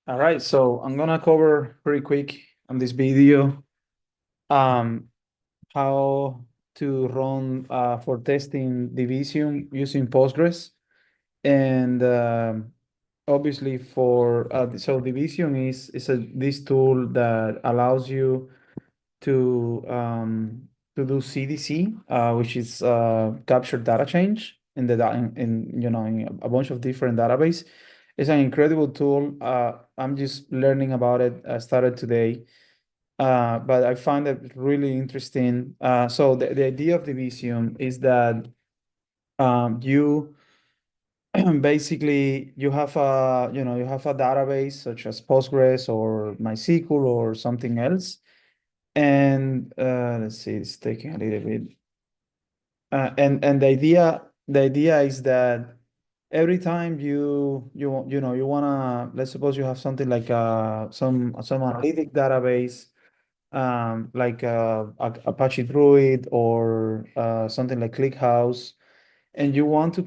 All right, so I'm gonna cover pretty quick on this video um, how to run for testing Debezium using Postgres. And obviously for so Debezium is this tool that allows you to um, to do CDC, which is capture data change in in a bunch of different database. It's an incredible tool. I'm just learning about it. I started today, but I find it really interesting. So the idea of Debezium is that you basically you have a database such as Postgres or MySQL or something else. And let's see, it's taking a little bit. And the idea is that every time you wanna, let's suppose you have something like some analytic database, like Apache Druid or something like ClickHouse, and you want to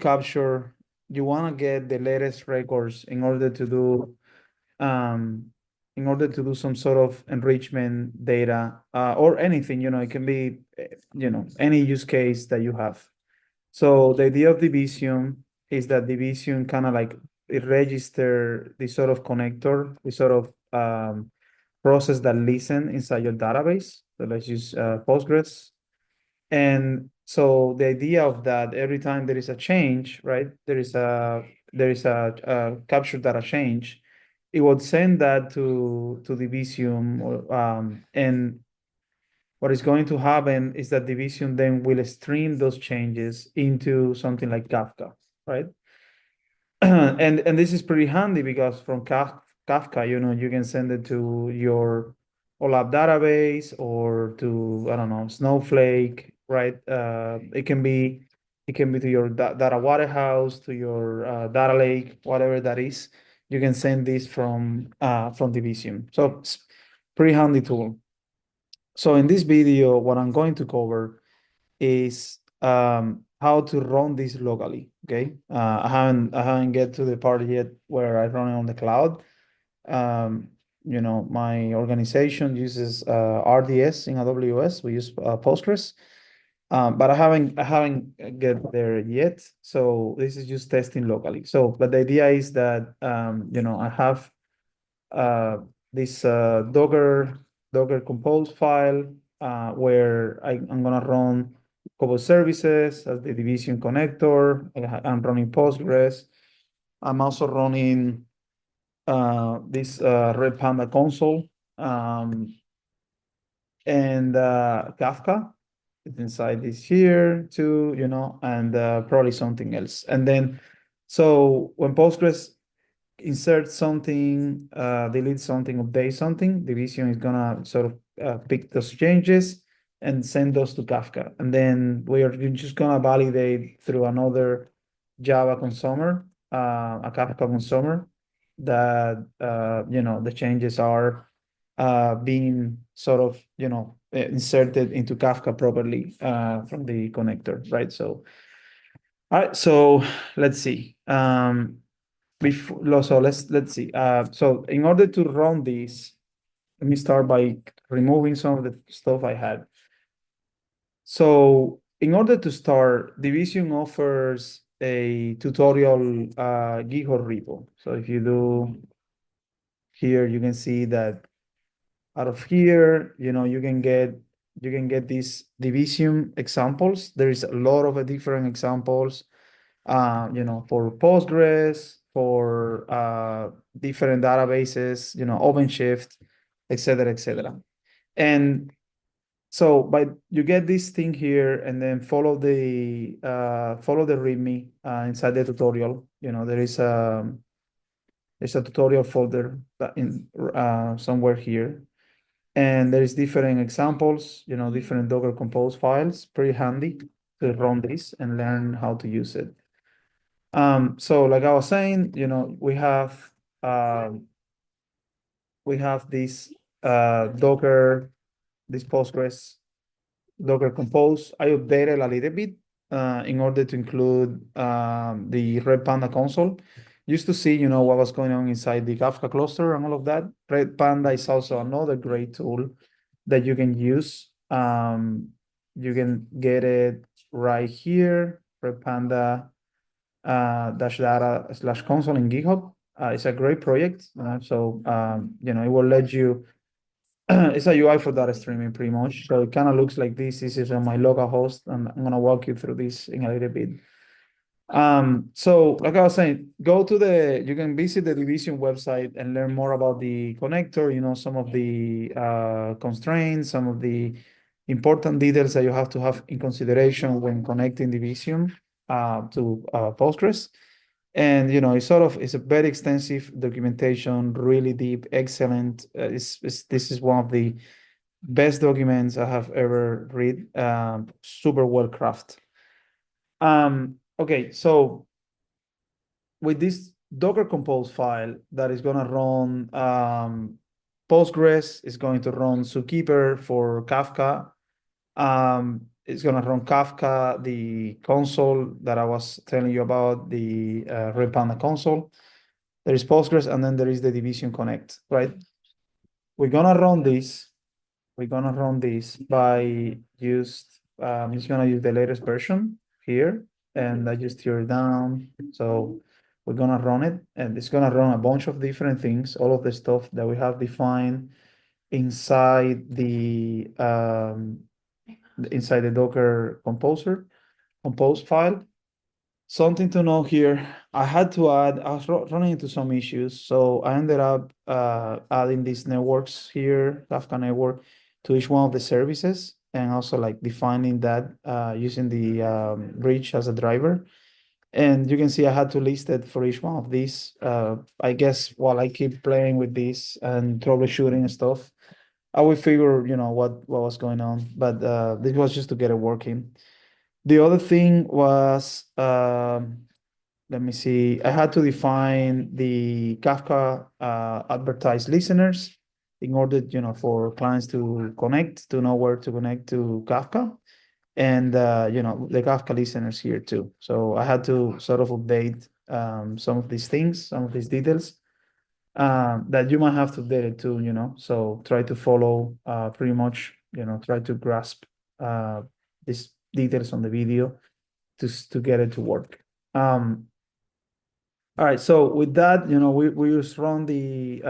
get the latest records um, in order to do some sort of enrichment data, or anything. It can be any use case that you have. So the idea of Debezium is that Debezium kind of like it register this sort of connector, this sort of process that listen inside your database. So let's use Postgres. And so the idea of that, every time there is a change, right? There is a capture data change. It would send that to Debezium, and what is going to happen is that Debezium then will stream those changes into something like Kafka, right? And this is pretty handy because from Kafka, you can send it to your OLAP database or to, I don't know, Snowflake, right? It can be to your data warehouse, to your data lake, whatever that is. You can send this from Debezium. So it's pretty handy tool. So in this video, what I'm going to cover is how to run this locally. Okay, I haven't get to the part yet where I run it on the cloud. Um, my organization uses RDS in AWS. We use Postgres, but I haven't get there yet. So this is just testing locally. So, but the idea is that I have uh, this Docker compose file where I'm gonna run a couple of services as the Debezium connector. I'm running Postgres. I'm also running this Redpanda Console, um, and Kafka. It's inside this here too, and probably something else. And then, so when Postgres insert something, delete something, update something, Debezium is gonna sort of pick those changes and send those to Kafka. And then we're just gonna validate through another Java consumer, a Kafka consumer, that the changes are being sort of inserted into Kafka properly from the connector, right? So, all right, so let's see. So let's see. So in order to run this, let me start by removing some of the stuff I had. So in order to start, Debezium offers a tutorial GitHub repo. So if you do here, you can see that out of here, you can get these Debezium examples. There is a lot of different examples, for Postgres, for different databases, OpenShift, et cetera, et cetera. And so, but you get this thing here, and then follow the README inside the tutorial. There's a tutorial folder in somewhere here, and there is different examples, different Docker Compose files. Pretty handy to run this and learn how to use it. So like I was saying, we have this Docker, this Postgres Docker Compose. I updated a little bit in order to include the Redpanda console. just to see, what was going on inside the Kafka cluster and all of that. Redpanda is also another great tool that you can use. You can get it right here, Redpanda dash data slash console in GitHub. It's a great project. So, it will let you, it's a UI for data streaming pretty much. So it kind of looks like this. This is on my local host, and I'm going to walk you through this in a little bit. So like I was saying, you can visit the Debezium website and learn more about the connector, some of the constraints, some of the important details that you have to have in consideration when connecting Debezium to Postgres. And it's a very extensive documentation, really deep, excellent. This is one of the best documents I have ever read. Super well crafted. Okay, so with this Docker Compose file that is going to run Postgres, is going to run Zookeeper for Kafka. It's going to run Kafka, the console that I was telling you about, the Redpanda Console. There is Postgres, and then there is the Debezium Connect, right? We're going to run this. We're going to run this by I'm just going to use the latest version here, and I just tear it down. So we're going to run it, and it's going to run a bunch of different things, all of the stuff that we have defined inside the Docker compose file. Something to know here, I was running into some issues, so I ended up adding these networks here, Kafka network, to each one of the services, and also like defining that using the bridge as a driver. And you can see I had to list it for each one of these. I guess while I keep playing with this and troubleshooting and stuff, I will figure, what was going on. But this was just to get it working. The other thing was, let me see, I had to define the Kafka advertised listeners in order, for clients to know where to connect to Kafka, and, the Kafka listeners here too. So I had to sort of update some of these things, some of these details that you might have to update it too, so try to follow pretty much, try to grasp these details on the video to get it to work. All right, so with that, we just run the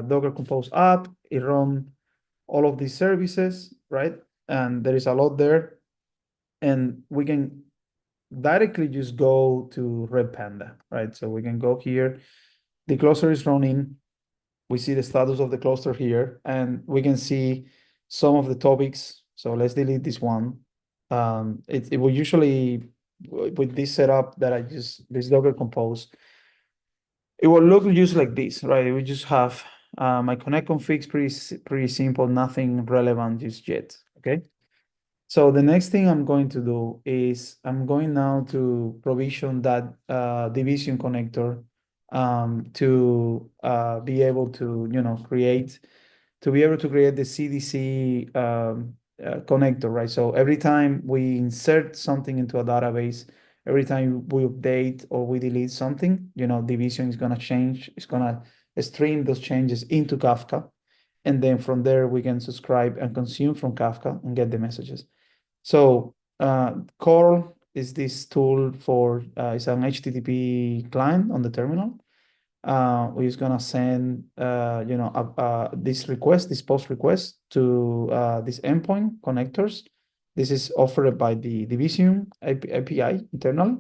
Docker Compose app. It run all of these services, right? And there is a lot there. And we can directly just go to Redpanda, right? So we can go here. The cluster is running. We see the status of the cluster here, and we can see some of the topics. So let's delete this one. It will usually, with this setup that I use, this Docker Compose, it will look just like this, right? We just have my connect configs, pretty simple, nothing relevant just yet, okay? So the next thing I'm going to do is I'm going now to provision that Debezium connector to be able to create the CDC connector, right? So every time we insert something into a database, every time we update or we delete something, Debezium is going to change. It's going to stream those changes into Kafka. And then from there, we can subscribe and consume from Kafka and get the messages. So Curl is this tool for, it's an HTTP client on the terminal. We're just gonna send, this post request to this endpoint connectors. This is offered by the Debezium API internally.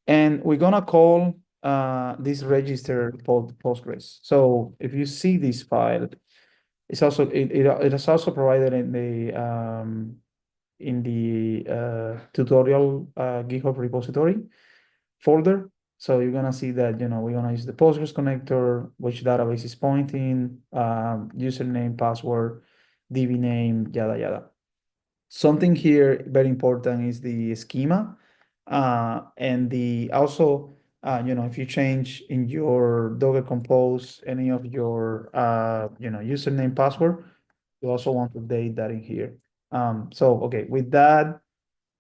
And we're gonna call this register called Postgres. So if you see this file, it is also provided in the tutorial GitHub repository folder. So you're gonna see that, we're gonna use the Postgres connector, which database is pointing, username, password, DB name, yada, yada. Something here very important is the schema. And also, if you change in your Docker Compose any of your, username, password, you also want to update that in here. So, okay, with that,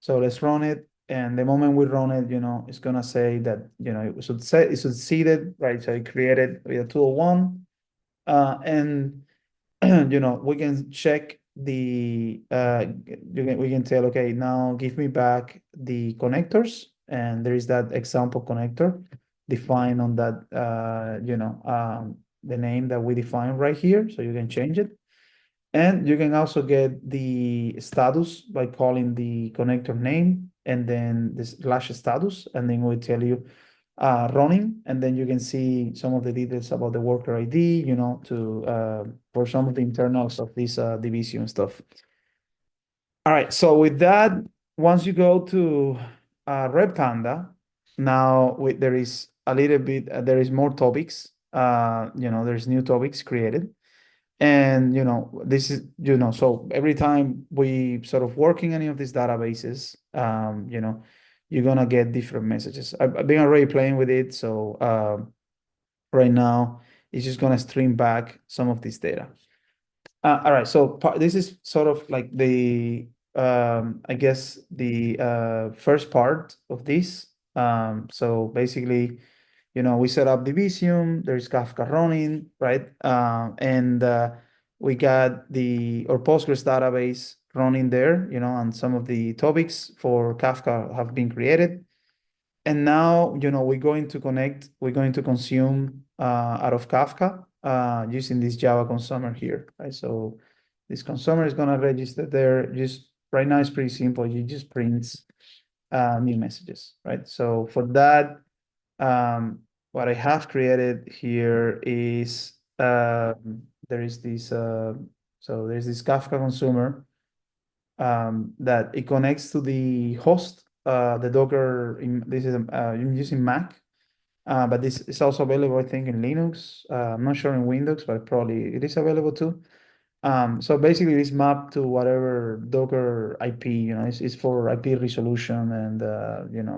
so let's run it. And the moment we run it, it's gonna say that, it succeeded, right? So it created with a 201. And we can check we can tell, okay, now give me back the connectors, and there is that example connector defined on that, the name that we define right here, so you can change it. And you can also get the status by calling the connector name and then the slash status, and then we tell you running, and then you can see some of the details about the worker ID, for some of the internals of this Debezium stuff. All right, so with that, once you go to Redpanda, now there is a little bit, there is more topics. There's new topics created. And this is so every time we sort of work in any of these databases, you're gonna get different messages. I've been already playing with it, so right now it's just gonna stream back some of this data. All right, so this is sort of like the I guess the first part of this. So basically, we set up Debezium, there's Kafka running, right? And we got our Postgres database running there, and some of the topics for Kafka have been created. And now, we're going to consume out of Kafka using this Java consumer here, right? So this consumer is going to register there. Just right now, it's pretty simple. You just print new messages, right? So for that, what I have created here is there is this there's this Kafka consumer that it connects to the host, the Docker. This is I'm using Mac, but this is also available, I think, in Linux. I'm not sure in Windows, but probably it is available too. So basically, it's mapped to whatever Docker IP. It's for IP resolution and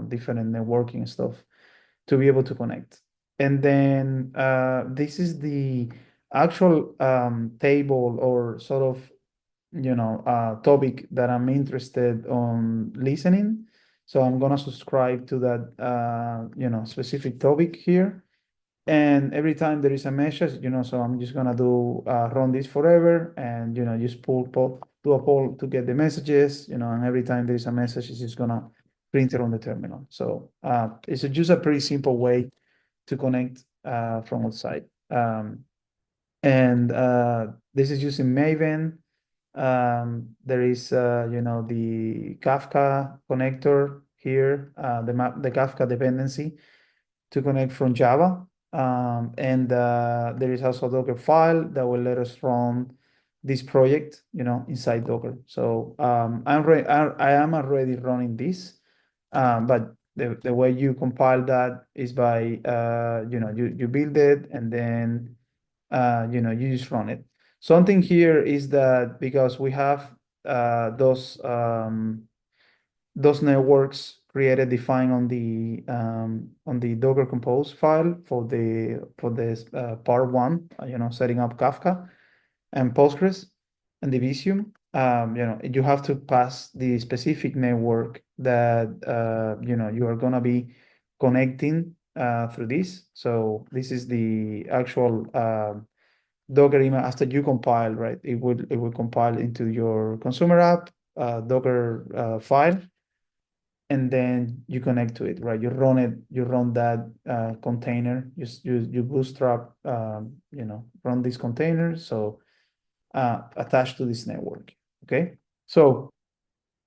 different networking stuff to be able to connect. And then this is the actual table or sort of topic that I'm interested on listening. So I'm gonna subscribe to that specific topic here. And every time there is a message, so I'm just gonna do run this forever, and just do a poll to get the messages, and every time there is a message, it's just gonna print it on the terminal. So it's just a pretty simple way to connect from outside. And this is using Maven. There is, the Kafka connector here, the Kafka dependency to connect from Java. And there is also a Docker file that will let us run this project, inside Docker. So I am already running this, but the way you compile that is by, you build it and then, you just run it. Something here is that because we have those networks created defined on the Docker Compose file for this part one, setting up Kafka and Postgres and Debezium. You have to pass the specific network that you are gonna be connecting through this. So this is the actual Docker email after you compile, right? It will compile into your consumer app Docker file, and then you connect to it, right? You run that container. You bootstrap, run this container. So attached to this network. Okay. So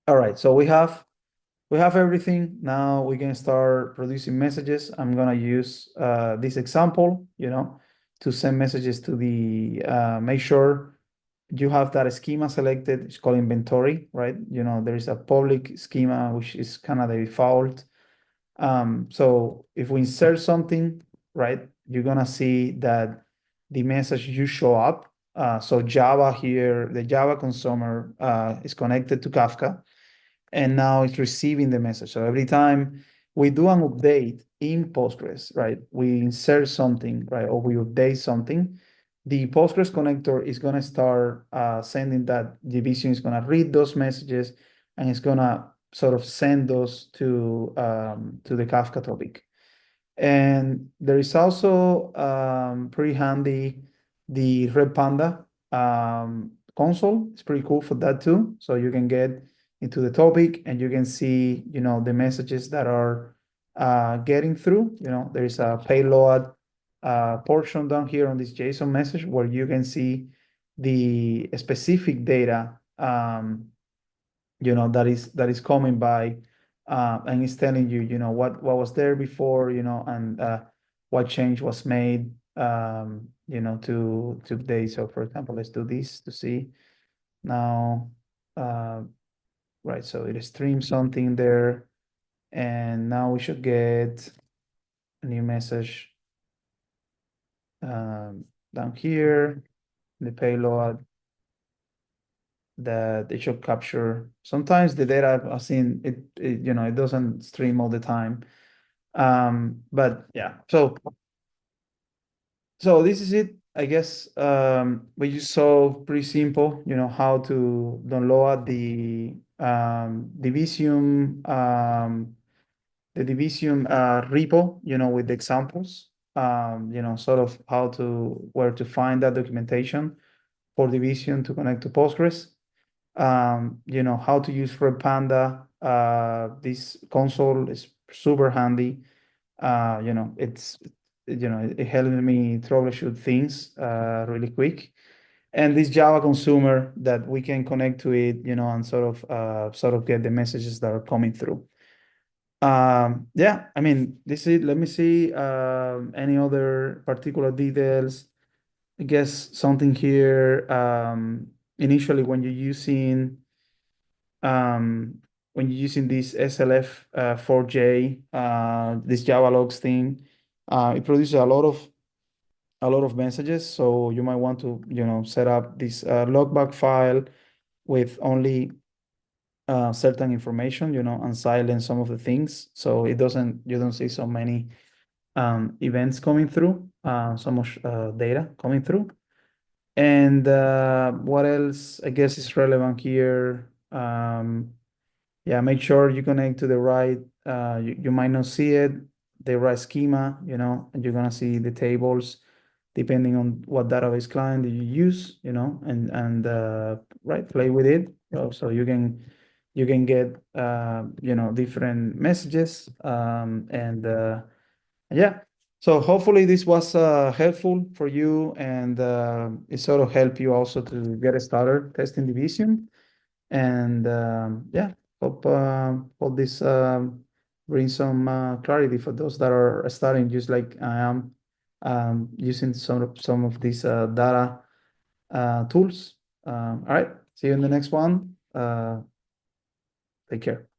all right. So we have everything. Now we can start producing messages. I'm gonna use this example, to send messages to the make sure you have that schema selected. It's called inventory, right? There is a public schema, which is kind of the default. So if we insert something, right, you're gonna see that the message you show up. So Java here, the Java consumer is connected to Kafka, and now it's receiving the message. So every time we do an update in Postgres, right, we insert something, right, or we update something, the Postgres connector is going to start sending that Debezium is going to read those messages, and it's going to sort of send those to the Kafka topic. And there is also pretty handy the Redpanda console. It's pretty cool for that too. So you can get into the topic and you can see, the messages that are getting through. There is a payload portion down here on this JSON message where you can see the specific data that is coming by, and it's telling you, what was there before, and what change was made, to today. So for example, let's do this to see now. Right, so it streams something there, and now we should get a new message down here, the payload, that it should capture. Sometimes the data I've seen it doesn't stream all the time. But yeah, so this is it, I guess. But you saw pretty simple, how to download the Debezium repo, with the examples, sort of where to find that documentation for Debezium to connect to Postgres. How to use Redpanda. This console is super handy. It helped me troubleshoot things really quick. And this Java consumer that we can connect to it, and sort of get the messages that are coming through. Yeah, I mean, this is it. Let me see any other particular details. I guess something here, initially when you're using this SLF 4J, this Java logs thing, it produces a lot of messages. So you might want to, set up this logback file with only certain information, and silence some of the things. So you don't see so many events coming through, so much data coming through. And what else, I guess, is relevant here? Yeah, make sure you connect to the right, you might not see it, the right schema, and you're gonna see the tables depending on what database client you use, and right, play with it. So you can get different messages, and yeah. So hopefully this was helpful for you, and it sort of helped you also to get started testing Debezium. And yeah, hope this brings some clarity for those that are starting, just like I am, using some of these data tools. All right, see you in the next one. Take care.